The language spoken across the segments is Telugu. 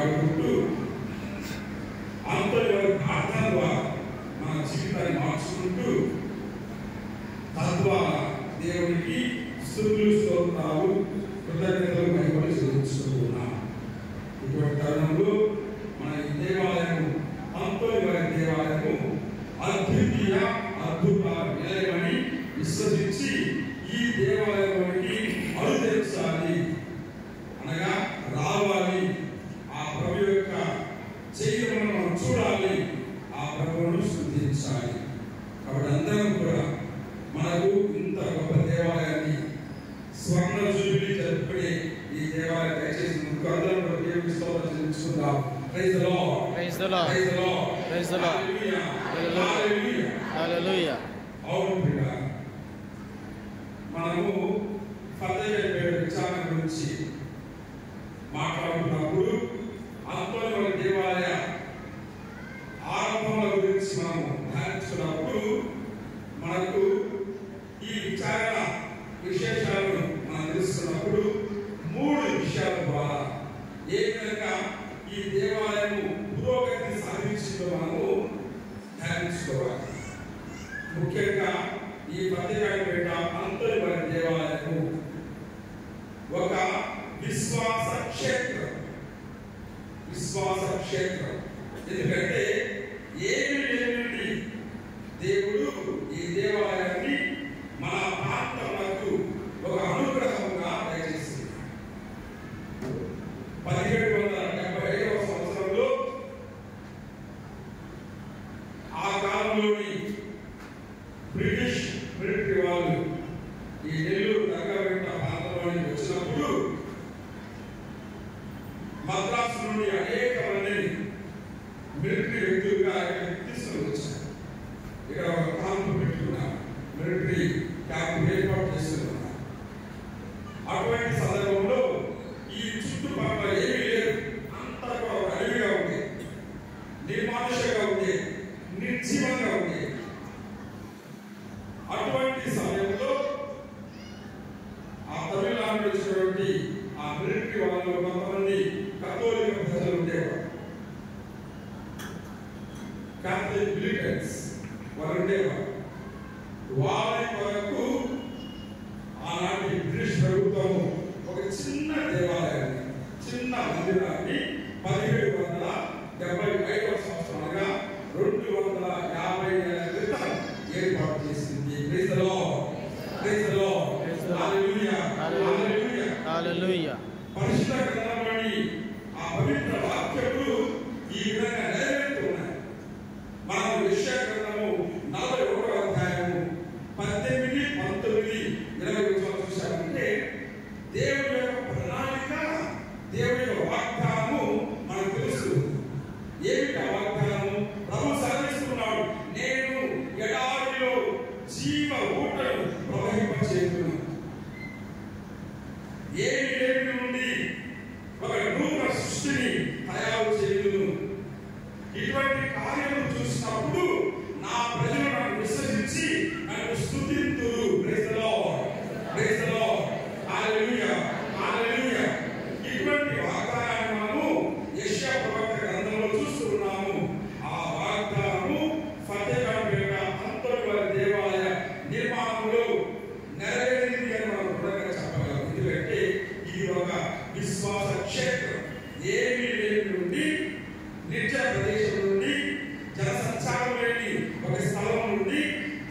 కొనియాడుకుంటూ అంతటి వారి ప్రార్థన ద్వారా మన జీవితాన్ని మార్చుకుంటూ తద్వారా దేవునికి స్తుతులు స్తోత్రాలు కృతజ్ఞతలు మహిమలు చెల్లించుకుంటున్నాం. ఇటువంటి తరుణంలో మన ఈ దేవాలయము అంతటి వారి దేవాలయము అద్వితీయ అద్భుత నిలయమని విశ్వసించి ఈ దేవాలయంలోనికి అడుగుతెరచాలి, అనగా రావాలి, ఆ ప్రభు యొక్క చేయడం మనం చూడాలి, ఆ ప్రభువును స్తుతించాలి. కాబట్టి అందరం కూడా మనకు ఇంత గొప్ప దేవాలయాన్ని స్వర్ణ జూబిలీ జరుపుకునే ఈ దేవాలయం దయచేసి ముందుకు అందరం కూడా దేవునికి స్తోత్రం చెల్లించుకుందాం. Praise the lord, praise the lord, praise the lord, praise the lord, hallelujah, hallelujah, hallelujah. అవును ప్రియ, మనము ఫతేహపేట విచారణ గురించి మాట్లాడుతున్నప్పుడు అంతటి దేవాలయ ఆరంభం గురించి మనము ధ్యానించుకున్నప్పుడు మనకు ఈ విచారణ విశేషాలను మనం తెలుసుకున్నప్పుడు 3 విషయాల ద్వారా ఏ విధంగా ఈ దేవాలయము పురోగతిని సాధించిందో మనము ధ్యానించుకోవాలి. ముఖ్యంగా ఈ ఫతేహపేట అంతటి దేవాలయము ఒక విశ్వాస క్షేత్రం. విశ్వాస క్షేత్రం ఎందుకంటే ఏమి లేని దేవుడు ఈ దేవాలయాన్ని మన ప్రాంతములకు ఒక అనుగ్రహంగా దయచేసింది. 1775వ సంవత్సరంలో ఆ కాలంలోని బ్రిటిష్ మిలిటరీ వాళ్ళు ఈ నెల్లూరు రంగవెంట ప్రాంతంలోకి వచ్చినప్పుడు మద్రాసు నుండి అనేక మందిని మిలిటరీ వ్యక్తులుగా తీసుకుని వచ్చారు. ఇక్కడ ఒక క్యాంపు పెట్టుకున్నారు, మిలిటరీ క్యాంపు ఏర్పాటు చేస్తున్నారు. అటువంటి సందర్భంలో ఈ చుట్టుపక్కల ఏమీ లేదు, అంతా కూడా ఒక అడవిగా ఉంది, నిర్మానుషంగా ఉంది, నిర్జీవంగా ఉంది. అటువంటి సమయంలో ఆ తమిళనాడు వచ్చినటువంటి ఆ మిలిటరీ వాళ్ళు కొంతమంది కథోలిక ప్రజలు ఉండేవారు, కాథలిక్ మిలిటెంట్స్ వారు ఉండేవారు. వారి కొరకు ఆనాటి బ్రిటిష్ ప్రభుత్వము ఒక చిన్న దేవాలయాన్ని, చిన్న మందిరాన్ని 1775వ సంవత్సరంగా 250 ఏళ్ల క్రితం ఏర్పాటు చేసింది. Praise the lord, praise the lord, hallelujah, hallelujah, hallelujah. పరిశుద్ధ గ్రంథంలోని ఆ పవిత్ర వాక్యములు ఈ విధంగా నెరవేరుతున్నాయి. మనం యెషయా గ్రంథము 41వ అధ్యాయము 18, 19, 20 చూసామంటే దేవుని యొక్క ప్రణాళిక, దేవుని యొక్క వాగ్దానము మనకు తెలుసు. ఏమిటి ఆ వాగ్దానము? ప్రభు సెలవిస్తున్నాడు, నేను ఎడారిలో జీవ ఊటను ప్రవహింపచేయుదును, ఏమి లేని నుండి ఒక నూతన సృష్టిని తయారు చేయుదును. ఇటువంటి కార్యము చూసినప్పుడు నా ప్రజలు నన్ను విశ్వసించి నన్ను స్తుతింతురు. Praise the lord, praise the lord, hallelujah, hallelujah. ఇటువంటి వాగ్దానాన్ని మనము యెషయా ప్రవక్త గ్రంథంలో చూస్తున్నాము. ఆ వాగ్దానము ఫతేహపేట అంతటి దేవాలయ నిర్మాణంలో నెరవేరింది అని మనం దృఢంగా చెప్పగలం. ఎందుకంటే ఇది ఒక విశ్వాస క్షేత్రం. ఏమీ లేని నుండి, నిర్జన ప్రదేశం నుండి, జనసంచారం లేని ఒక స్థలం నుండి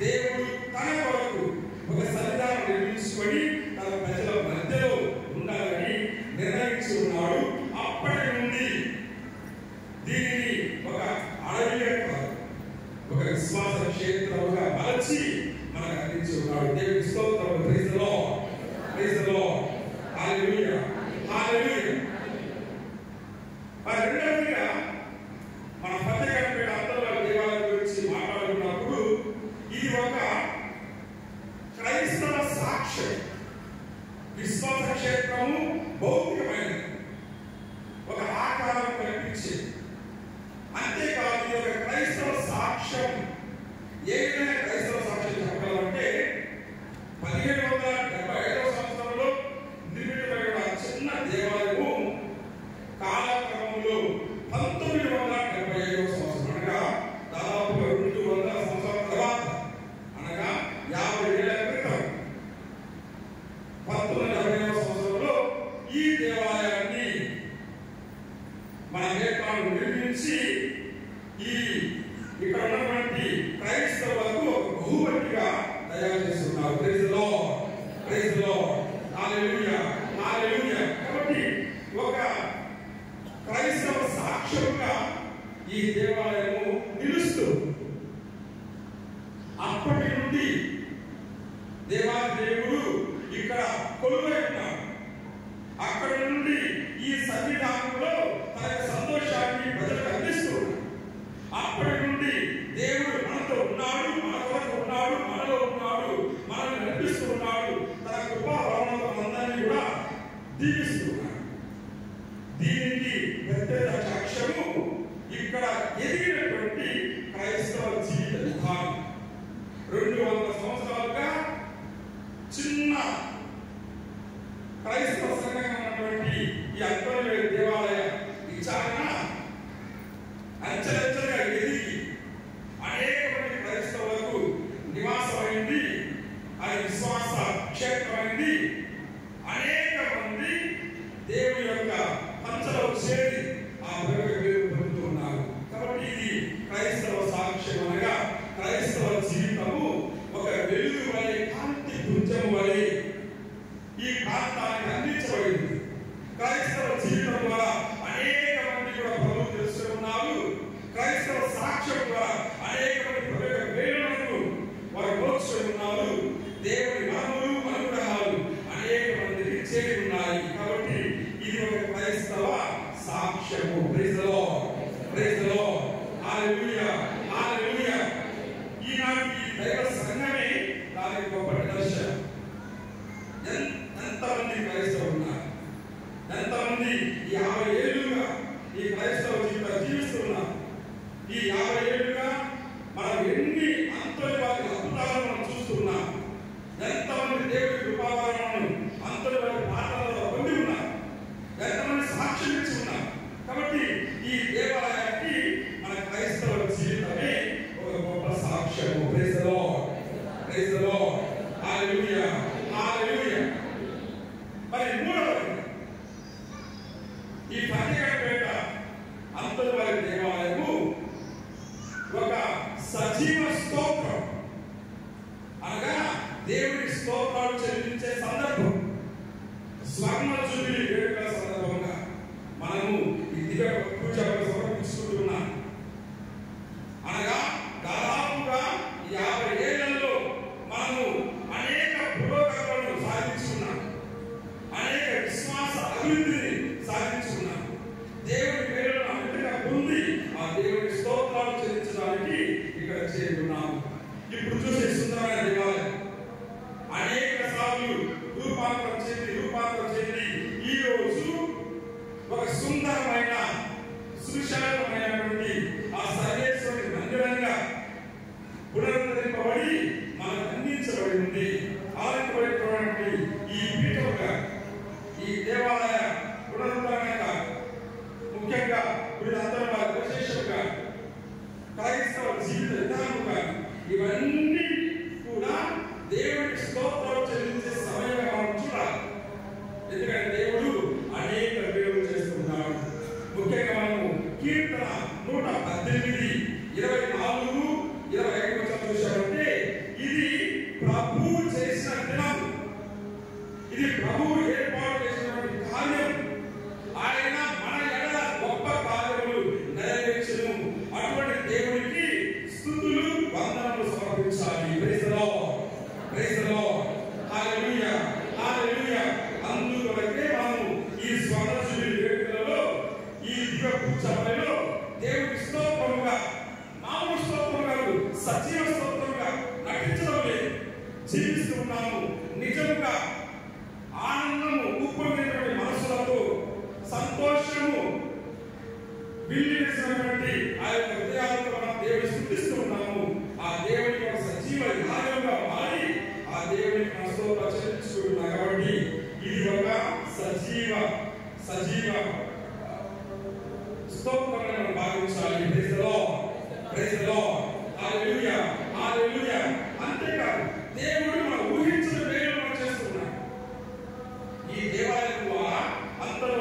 దేవుడు తన కొరకు ఒక సన్నిధానం నిర్మించుకొని తన ప్రజల మధ్యలో ఉండాలని నిర్ణయించి ఉన్నాడు. అప్పటి నుండి దీనిని ఒక అడవిగా కాదు, ఒక విశ్వాస క్షేత్రంగా మలచి మనకు అందించి ఉన్నాడు. దేవుని స్తోత్రం. Praise the lord, praise the lord, hallelujah, hallelujah. మరి రెండవదిగా మన ఫతేహపేట అంతర్గత దేవాలయం గురించి మాట్లాడుతున్నప్పుడు ఇది ఒక క్రైస్తవ సాక్ష్యం. విశ్వాస క్షేత్రము భౌతికమైనది, ఒక ఆకారం కల్పించేది. అంతేకాదు ఇది ఒక క్రైస్తవ సాక్ష్యం. ఏ విధంగా క్రైస్తవ సాక్ష్యం చెప్పగలమంటే 1775వ సంవత్సరంలో నిర్మితమైన చిన్న దేవాలయం దేవాలయాన్ని మన నేత్రాలు నిర్మించి ఇక్కడ ఉన్నటువంటి క్రైస్తవులకు ఒక బహుమతిగా తయారు చేస్తున్నారు. Praise the lord, praise the lord, hallelujah, hallelujah. కాబట్టి ఒక క్రైస్తవ సాక్ష్యంగా ఈ దేవాలయము నిలుస్తూ అప్పటి నుండి దేవాదేవుడు ఇక్కడ కొలువై ఉన్నాడు. అక్కడి నుండి ఈ సన్నిధానంలో తన సంతోషాన్ని ప్రజలకు అందిస్తున్నాడు. అప్పటి నుండి దేవుడు మనతో ఉన్నాడు, మన కొరకు ఉన్నాడు, మనలో ఉన్నాడు, మనల్ని నడిపిస్తూ ఉన్నాడు. తన కృపా వరములతో అందరినీ కూడా దీవిస్తున్నాడు. దీనికి ప్రత్యేక సాక్ష్యము ఇక్కడ ఎదిగినటువంటి క్రైస్తవ జీవిత విధానం. 200 సంవత్సరాలుగా చిన్న క్రైస్తవ సంఘంగా ఉన్నటువంటి ఈ అంతర్వేద దేవాలయ విచారణ అంచెలంచెలుగా ఎదిగి అనేక మంది క్రైస్తవులకు నివాసమైంది, అది విశ్వాస క్షేత్రమైంది. అనేక మంది దేవుని యొక్క పంచలో చేరి ఆ వెలుగు పొందుతున్నారు. కాబట్టి ఇది క్రైస్తవ సాక్ష్యం అనగా క్రైస్తవ జీవితము ఒక వెలుగు వలె, కాంతి పుంజం వలె ఈ ప్రాంతానికి అందించబడింది. క్రైస్తవ జీవితం ద్వారా అనేక మంది కూడా ప్రభువు తెలుసుకున్నారు. క్రైస్తవ సాక్ష్యం ద్వారా అనేక మంది ప్రభు వేడుకలను వారు మోక్షున్నారు. దేవుని వరములు అనుగ్రహాలు అనేక మందికి చేరి ఉన్నాయి. కాబట్టి ఇది ఒక క్రైస్తవ సాక్ష్యము. Praise the lord, praise the lord, hallelujah, hallelujah. ఈనాటి దైవ సంఘమే దానికి గొప్ప నిదర్శనం. ఎంతమంది క్రైస్తవులు ఉన్నారు, ఎంతమంది 50 ఏళ్ళుగా ఈ క్రైస్తవ జీవితం జీవిస్తున్నారు. ఈ 50 ఏళ్ళుగా మనం ఎన్ని అంతర్వాది అద్భుతాలను మనం చూస్తున్నాం. ఎంతమంది దేవుడి కృపావరణను అంతర్వాది పాటలలో పొంది ఉన్నారు, ఎంతమంది సాక్ష్యం ఇచ్చి ఉన్నారు. కాబట్టి ఈ దేవాలయానికి మన క్రైస్తవ జీవితమే ఒక గొప్ప సాక్ష్యము. Praise the lord, praise the lord, hallelujah, hallelujah. మరి మూడవది, ఈ ఫతేగఢపేట అంతర్వాది దేవాలయము ఒక సజీవ స్తోత్రం అనగా దేవుడి స్తోత్రాలు చెల్లించే సందర్భం. స్వర్ణ జూబిలీ వేడుకల సందర్భంగా మనము ఈ దివ్య పూజలు సమర్పించుకుంటున్నాం. అనగా దాదాపుగా 50 ఏళ్లలో మనము అనేక పురోగతులను సాధించుకున్నాం, అనేక విశ్వాస అభివృద్ధిని సాధించుకున్నాం. దేవుడి పేరును అమితంగా పొంది ఆ దేవుడి స్తోత్రాలు చెల్లించడానికి ఇక్కడ చేరుకున్నాము. ఇప్పుడు చూసే సుందరమైన దేవాలయం అనేక సార్లు రూపాంతరం చెంది ఈ రోజు ఒక సుందరమైన సువిశాలమైనటువంటి ఆ సర్వేశ్వరుని మందిరంగా పునరుద్ధరింపబడి మనకు అందించబడి ఉంది. ఆలంకబడినటువంటి ఈ పీఠముగా, ఈ దేవాలయ పునరుద్ధరణగా, ముఖ్యంగా వీరందరూ విశేషంగా క్రైస్తవ జీవిత విధానముగా ఇవన్నీ కూడా దేవుడికి స్తోత్రాలు చెల్లించే సమయంగా మనం చూడాలి. ఎందుకంటే దేవుడు అనేక వేడుకలు చేస్తున్నాడు. ముఖ్యంగా మనము కీర్తన 118, 24, 25 చూసామంటే ఇది ప్రభువు చేసిన దినం, ఇది ప్రభువు ఏర్పాటు చేసినటువంటి కార్యం. ఆయన మన ఎడల గొప్ప కార్యములు నెరవేర్చును. అటువంటి దేవునికి స్తుతులు, వందనములు సమర్పించాలి. Praise the lord, praise the lord, hallelujah, hallelujah. అందుకొరకే మనము ఈ స్వర్ణ జూబిలీ వేడుకలలో, ఈ దివ్య పూజలలో దేవుడి స్తోత్రముగా, మామూలు స్తోత్రం కాదు, సజీవ స్తోత్రంగా నటించడం లేదు, జీవిస్తున్నాము. నిజంగా ఆనందము ఉప్పొంగినటువంటి మనసులతో సంతోషము విల్లివేసినటువంటి ఆ యొక్క హృదయాలతో మనం దేవుని స్తుతిస్తున్నాము. ఆ దేవునికి ఒక సజీవ యాగంగా మారి ఆ దేవునికి మన స్తోత్రాలు చెల్లించుకుంటున్నాం. కాబట్టి ఇది ఒక సజీవ స్తోత్రంగా మనం భావించాలి. Praise the lord, praise the lord, hallelujah, hallelujah. అంతేకాదు దేవుడు మనం ఊహించిన వేళ మనం చేస్తున్నాం. ఈ దేవాలయం ద్వారా అంతర్వాది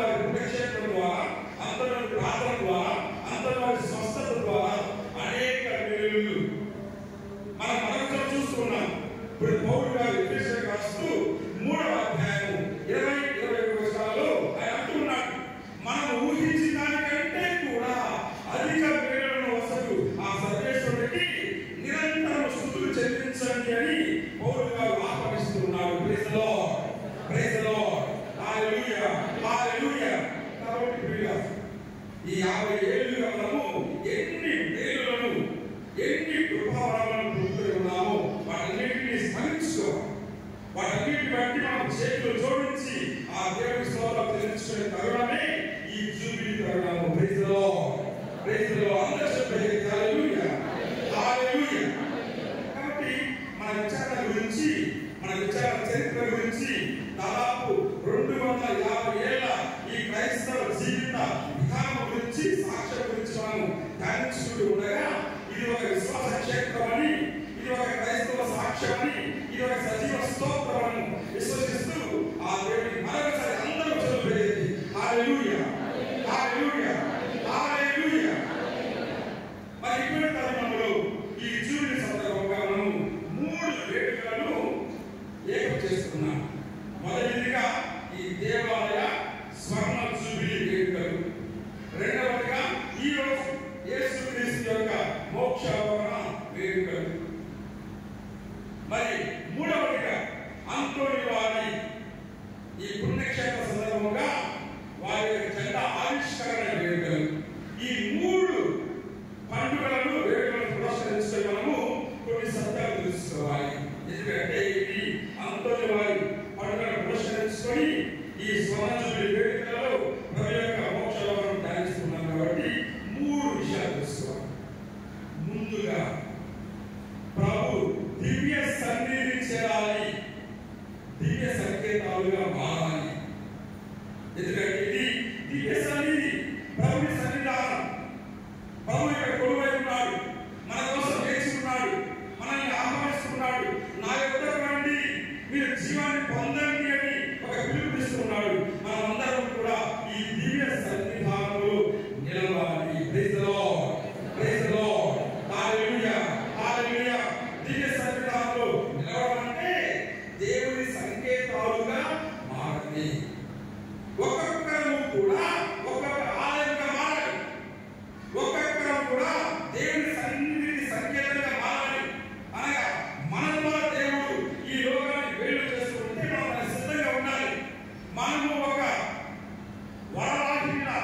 కాబట్టి ఈ 50 ఏళ్ళుగా మనము ఎన్ని మేలులను ఎన్ని కృపావరాలను పొందుతూ ఉన్నామో వాటన్నిటిని స్మరించుకోవాలి. వాటన్నిటిని బట్టి మనం చేతులు జోడించి ఆ దేవుని స్తోత్రం చెల్లించుకునే తరుణమే ఈ జూబిలీ తరుణము. Praise the lord, praise the lord. అందరూ చెప్పండి హల్లెలూయా, హల్లెలూయా. కాబట్టి మన విచారణ గురించి, మన విచారణ చరిత్ర గురించి దాదాపు 250 ఏళ్ల ఈ క్రైస్తవ జీవిత విధానం గురించి, సాక్ష్యం గురించి మనం ధ్యానించుకుంటూ ఉండగా ఇది ఒక విశ్వాస క్షేత్రమని, ఇది ఒక క్రైస్తవ సాక్ష్యమని, ఇది ఒక సజీవ స్తోత్రమని విశ్వసిస్తూ ఆ దేవుని మరొకసారి అందరూ చదువుతుంది హల్లెలూయా, హల్లెలూయా, హల్లెలూయా. మరి ఇటువంటి తరుణంలో ఈ జూబిలీ సందర్భంగా మనం 3 వేడుకలను ఏకం చేస్తున్నాం. మొదటిదిగా ఈ దేవాలయ స్వర్ణ జూబిలీ వేడుకలు, రెండవదిగా ఈ రోజు యేసుక్రీస్తు యొక్క మోక్షావరణ వేడుకలు, మరి మూడవదిగా అంతోని వారి ఈ పుణ్యక్షేత్ర సందర్భంగా వారి జెండా ఆవిష్కరణ వేడుకలు. ఈ 3 పండుగలను వేడుకలను పురస్కరించుకొని మనము కొన్ని సత్యాలు తెలుసుకోవాలి. ఎందుకంటే ఇది అంతోని వారి పండుగను పురస్కరించుకొని ఈ స్వర్ణ జూబిలీ వేడుకలలో ప్రభు యొక్క మోక్షావరణ ధ్యానిస్తున్నాం కాబట్టి 3 విషయాలు తెలుసుకోవాలి. ముందుగా ప్రభు దివ్య సన్నిధి చేరాలి, దివ్య సంకేతాలుగా మారాలి. ఎందుకంటే ఇది దివ్య సన్నిధి, ప్రభుని సన్నిధానం. ప్రభు ఇక్కడ కొలువై ఉన్నాడు, మన కోసం వేచి ఉన్నాడు, మనల్ని ఆహ్వానిస్తున్నాడు. నా యొద్దకు రండి, మీరు జీవాన్ని పొందండి అని ఒక పిలుపునిస్తున్నాడు. మనమందరం కూడా ఈ దివ్య సన్నిధానంలో నిలవాలి. Praise the lord, praise the lord, hallelujah, hallelujah. దివ్య సన్నిధానంలో నిలవాలంటే దేవుని సంకేతాలుగా మారాలి. ఒక్కొక్కరు కూడా ఒక్కొక్క ఆలయంగా మారాలి. ఒక్కొక్కరు కూడా దేవుని సన్నిధిని సంకేతంగా మారాలి. అనగా మన ద్వారా దేవుడు ఈ లోకాన్ని వేలు చేస్తుంటే మనం సిద్ధంగా ఉండాలి. మనము ఒక వరవాహినిగా,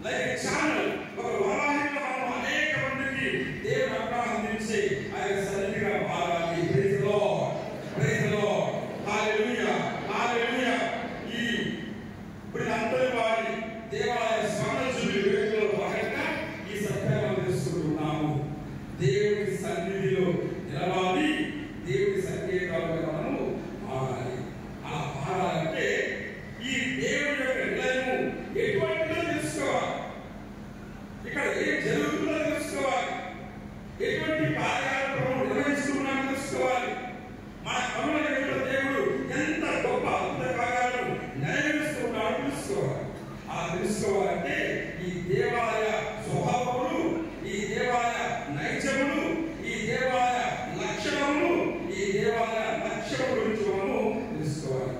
లైక్ ఛానల్, ఒక వరవాహినిగా మనం అనేక మందికి దేవుని అర్థం అందించి ఆయన సన్నిధిగా మారాలి. Praise the lord, praise the lord, hallelujah, hallelujah. ఇప్పుడు అంతటి వారి దేవాలయ స్వర్ణ జూబిలీ వేడుకలో భాగంగా ఈ సత్యాలను తెలుసుకుంటున్నాము. దేవుని సన్నిధిలో నిలవాలి, దేవుని సంకేతాలుగా మనము మారాలి. అలా మారాలంటే ఈ దేవుని యొక్క నిలయము ఎటువంటిదో తెలుసుకోవాలి. ఇక్కడ ఏం జరుగుతుందో తెలుసుకోవాలి. ఎటువంటి కార్యాలు ప్రభు నిర్వహిస్తున్నాడో తెలుసుకోవాలి. మన కనుల ఎదుట దేవుడు ఎంత గొప్ప అద్భుత కార్యాలను నెరవేరుస్తున్నాడో తెలుసుకోవాలి. అలా తెలుసుకోవాలంటే ఈ దేవాలయ స్వభావములు, ఈ దేవాలయ నైజములు, ఈ దేవాలయ లక్షణములు, ఈ దేవాలయ లక్ష్యం గురించి మనము తెలుసుకోవాలి.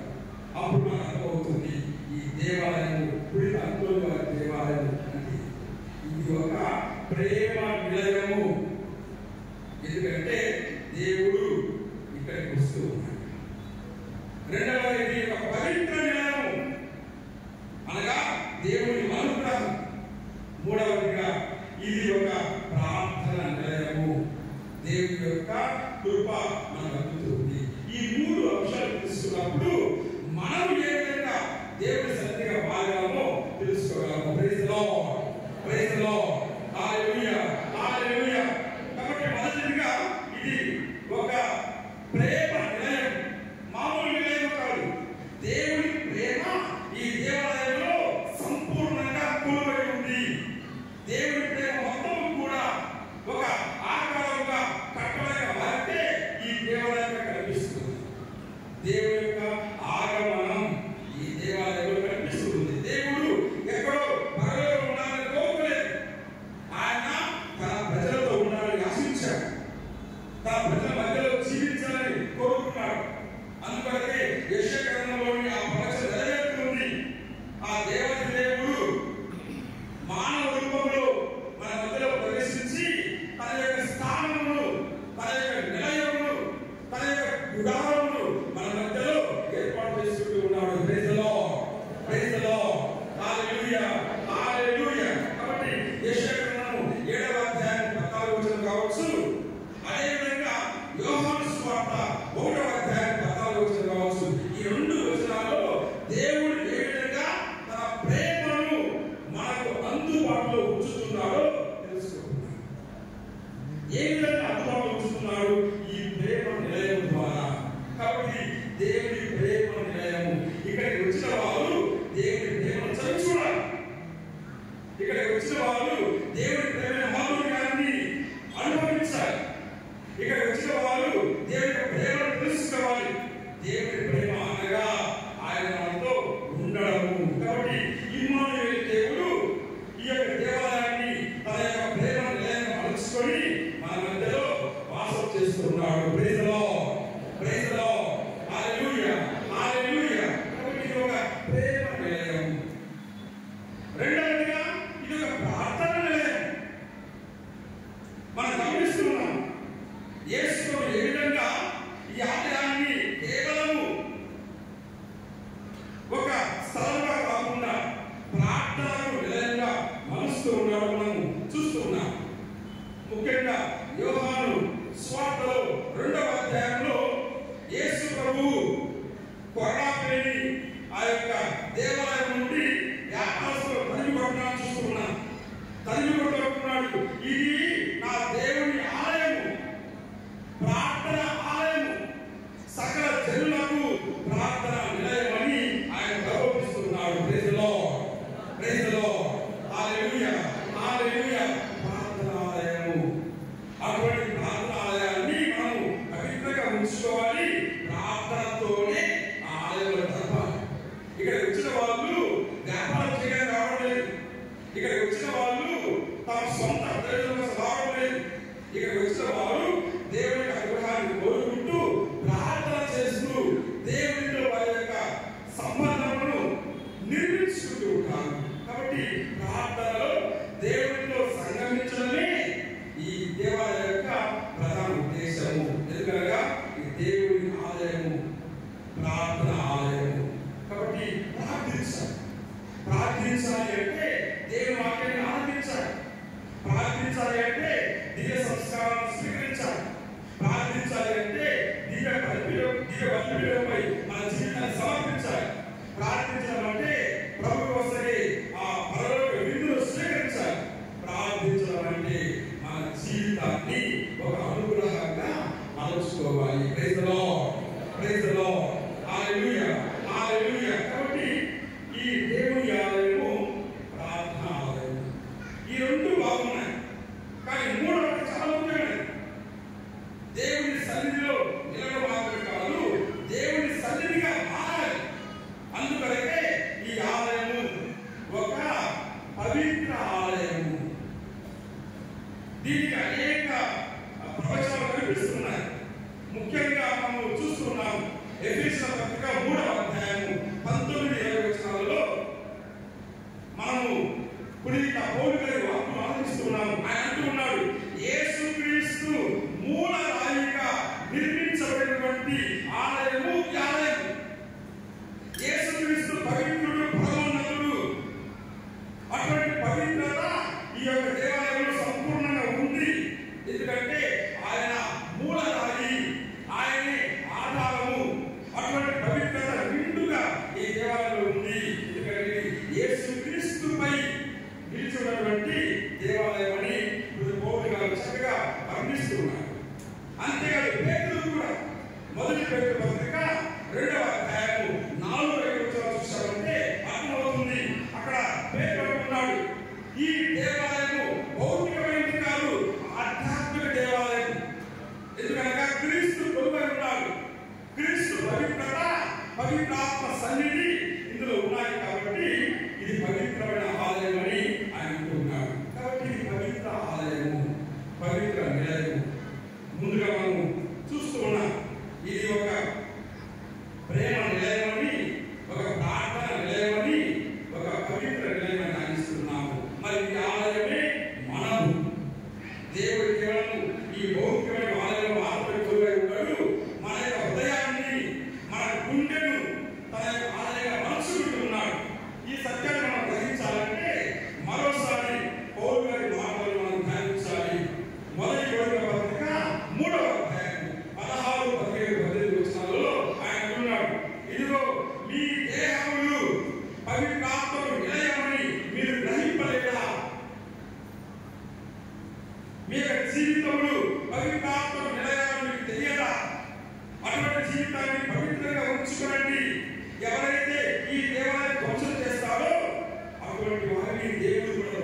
అప్పుడు మనకు అర్థమవుతుంది ఈ దేవాలయము పురిత అంతోని వారి దేవాలయం అంటే ఇది ఒక ప్రేమ నిలయము. ఎందుకంటే దేవుడు ఇక్కడికి వస్తూ ఉన్నాడు. రెండవది ఇది ఒక పవిత్ర నిలయము, అనగా దేవుని అనుగ్రహం. మూడవదిగా ఇది ఒక ప్రార్థన నిలయము, దేవుని యొక్క కృప మనకు అందుతుంది. ఈ 3 అంశాలు తెలుసుకున్నప్పుడు మనం ఏ విధంగా దేవుని సన్నిధిగా మారామో తెలుసుకోగలము. Praise the lord, praise the lord, hallelujah, hallelujah. కాబట్టి మొదటిగా ఇది ఒక ప్రేమ నిలయం, మామూలు నిలయం కాదు. దేవుని ప్రేమ ఈ దేవాలయంలో సంపూర్ణంగా కొలువై ఉంది. దేవుని ప్రేమ మొత్తం కూడా ఒక ఆకారంగా కట్టడంగా మారితే ఈ దేవాలయంగా కనిపిస్తుంది. దేవుని యొక్క ఆగమనం ఈ దేవాలయంలో కనిపిస్తుంది. దేవుడు ఎక్కడో పరలోకంలో ఉండాలని కోరుకోలేదు. ఆయన తన ప్రజలతో ఉండాలని అందుబాటులో ఉంచుతున్నాడో తెలుసుకుంటున్నాడు. ఏ విధంగా అందుబాటులో ఉంచుతున్నాడు? ఈ ప్రేమ నిలయం ద్వారా. కాబట్టి దేవుని ప్రేమ నిలయము. ఇక్కడికి వచ్చిన వారు దేవుని ప్రేమను చవి చూడాలి. ఇక్కడికి వచ్చిన వారు దేవుని ప్రేమ మాధుర్యాన్ని అనుభవించాలి. ఇక్కడికి వచ్చిన వారు దేవుని ప్రేమను తెలుసుకోవాలి. దేవుని ప్రేమ అనగా ఆయన మనతో ఉండడము. కాబట్టి ఇమ్మానుయేలు దేవుడు ఈ యొక్క దేవాలయాన్ని తన యొక్క ప్రేమ నిలయంగా మలుచుకొని మన మధ్యలో వాసం చేస్తున్నాడు. Praise the lord, praise the lord, hallelujah, hallelujah. కాబట్టి ఇది ఒక ప్రేమ నిలయం. రెండవదిగా ఇది ఒక ప్రార్థన నిలయం. మనం గమనిస్తున్నాం యేసు ఏ విధంగా ఈ ఆలయాన్ని కేవలము ఒక స్థలంగా కాకుండా ప్రార్థనకు నిలయంగా మలుస్తూ ఉన్నాడు మనం చూస్తూ ఉన్నాం. ముఖ్యంగా యోహాను సువార్తలో 2వ అధ్యాయంలో యేసు ప్రభువు కొరడాపేని ఆ యొక్క దేవాలయం నుండి వ్యాపారస్తులు తరిమి కొట్టడాన్ని చూస్తూ ఉన్నాం. తరిమి కొట్టుకున్నాడు. ఇది నా దేవుని ఆలయము, ప్రార్థన ఆలయము, సకల జనులకు ప్రార్థన నిలయమని ఆయన గౌరవిస్తున్నాడు. Praise the lord, praise the lord, hallelujah, hallelujah. ప్రార్థన ఆలయము. అటువంటి ప్రార్థన ఆలయాన్ని మనము పవిత్రంగా ఉంచుకోవాలి. ప్రార్థనతోనే ఆ ఆలయంలో గడపాలి. ఇక్కడ వచ్చిన వాళ్ళు వ్యాపారం చేయడానికి రావట్లేదు. ఇక్కడికి వచ్చిన వాళ్ళు తమ సొంత ప్రయోజనం కోసం రావట్లేదు. ఇక్కడికి వచ్చిన వారు దేవుని అనుగ్రహాన్ని కోరుకుంటూ ప్రార్థన చేస్తూ దేవునితో వారి యొక్క సంబంధమును నిర్మించుకుంటూ ఉంటారు. కాబట్టి ప్రార్థనలో దేవునితో సంగమించడమే ఈ దేవాలయం యొక్క ప్రధాన ఉద్దేశము. ఎందుకనగా ఈ దేవుని ఆలయము, ప్రార్థన ఆలయము. కాబట్టి ప్రార్థించాలి. ప్రార్థించాలి అంటే దేవుని వాక్యాన్ని ఆనందించాలి. ప్రార్థించాలి అంటే దివ్య సంస్కారాన్ని స్వీకరించాలి. ప్రార్థించాలి అంటే దివ్య బలిపీఠంపై మన జీవితాన్ని సమర్పించాలి. ప్రార్థించడం అంటే ప్రభువు వస్తే ఆ పరలోక విందును స్వీకరించాలి. ప్రార్థించడం అంటే మన జీవితాన్ని ఒక అనుగ్రహంగా మలుచుకోవాలి. Praise the lord, praise the lord, hallelujah, hallelujah. కాబట్టి ఈ దేవుని ఆలయము, ప్రార్థన ఆలయము, ఈ రెండు బాగున్నాయి. కానీ మూడవది చాలా ముఖ్యమైనది. దేవుని సన్నిధిలో నిలవ మాత్రమే కాదు, దేవుని సన్నిధిగా మారాలి. అందుకనే ఈ ఆలయము ఒక పవిత్ర ఆలయము. దీనికి అనేక ప్రవచనాలు కనిపిస్తున్నాయి. ముఖ్యంగా మనం చూస్తున్నాం ఎఫెసీయుల పత్రిక 3వ అధ్యాయము 19-20 వచనాలలో మనము పునీత పౌలు గారి వాక్కును ఆలోచిస్తున్నాము. ఆయన అంటున్నాడు, యేసుక్రీస్తు మూల రాయిగా నిర్మించబడినటువంటి ఆలయము ఈ ఆలయం. యేసుక్రీస్తు పవిత్రుడు, పరమోన్నతుడు. అటువంటి పవిత్రత ఈ యొక్క దేవాలయంలో సంపూర్ణంగా ఉంది. ఎందుకంటే ఆయన మూల రాయి, ఆయనే ఆధారము. అటువంటి పవిత్రత నిండుగా ఈ దేవాలయంలో ఉంది. ఎందుకంటే యేసుక్రీస్తుపై నిలిచినటువంటి దేవాలయం అని పౌలు గారు చక్కగా వర్ణిస్తున్నారు. అంతేకాదు పేతురు కూడా మొదటి పేతురు పత్రిక 2వ అధ్యాయము 4-5 వచనాలు చూసామంటే అర్థమవుతుంది. అక్కడ పేతురు అంటున్నాడు, ఈ దేవాలయము భౌతికమైనది కాదు, ఆధ్యాత్మిక దేవాలయం. ఎందుకనగా క్రీస్తు కొలువై ఉన్నాడు. క్రీస్తు పవిత్రత, పవిత్రాత్మ సన్నిధి ఇందులో ఉన్నాయి. కాబట్టి ఇది పవిత్రమైన ఆలయం అని ఆయన అంటున్నాడు. కాబట్టి ఇది పవిత్ర ఆలయము, పవిత్ర నిలయము. ముందుగా మనం చూస్తూ ఉన్నాం ఇది ఒక ప్రేమ నిలయమని, ఒక ప్రార్థన నిలయమని, ఒక పవిత్ర నిలయమని ఆశిస్తున్నాము. మరి జీవితాన్ని పవిత్రంగా ఉంచుకోండి. ఎవరైతే ఈ దేవాలయం ధ్వంసం చేస్తారో అటువంటి వారిని దేవుడు కూడా